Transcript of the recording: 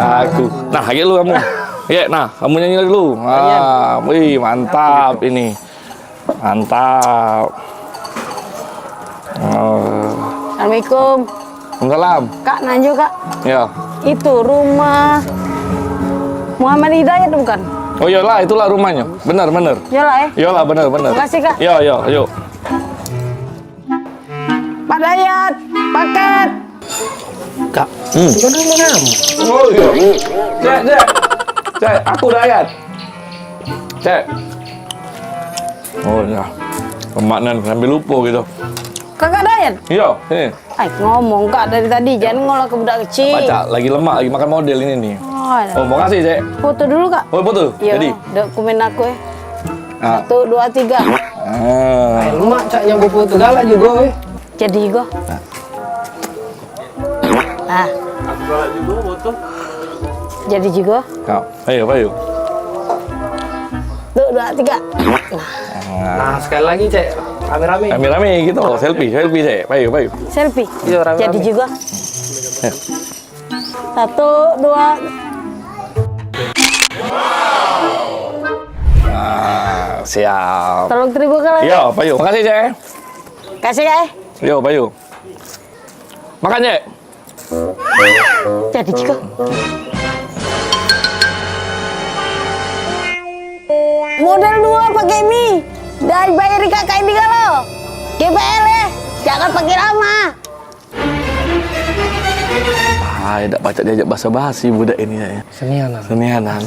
Aku. Nah, kayak lu kamu. Ya, nah, kamu nyanyi dulu. Wih, mantap ini. Mantap. Assalamualaikum. Waalaikumsalam. Kak, Nanjo kak. Ya. Itu rumah Muhammad Hidayat bukan? Oh iyalah, itulah rumahnya. Benar. Yalah Iyalah, benar. Makasih kak. Yo, yuk. Pak Dayat, paket. Kak, itu kan rumah kamu. Oh iya. Cek, aku Dayat. Cek. Oh ya. Pemaknan sambil lupa gitu. Kakak Dayat? Iya, sini. Ngomong kak dari tadi, jangan ngolok ke budak kecil. Baca, lagi lemak, lagi makan model ini nih. Oh, mau kasih, Cek. Foto dulu kak. Oh, foto? Iya, Jadi? dokumen aku ya. Ah. 1, 2, 3. Lemak cak yang foto galak juga. Jadi go. Ah. Aku galak juga foto. Jadi juga. Kau, ayo. 1, 2, 3. Nah, sekali lagi cek. Rame-rame. Rame-rame gitu, selfie, Cek. Ayo. Selfie. Iya, rame-rame. Jadi juga. Ya. 1, 2. Siap. Tolong terima kalian. Iya, Payu. Makasih, Cek. Kasih kak. Yo, Payu. Makan, Cek. Jadi juga. Model 2 pakai mie. Dan bayari kakak ini kalau. GPL ya. Jangan pakai lama. Tidak baca diajak basa-basi budak ini ya. Senianan. Senianan.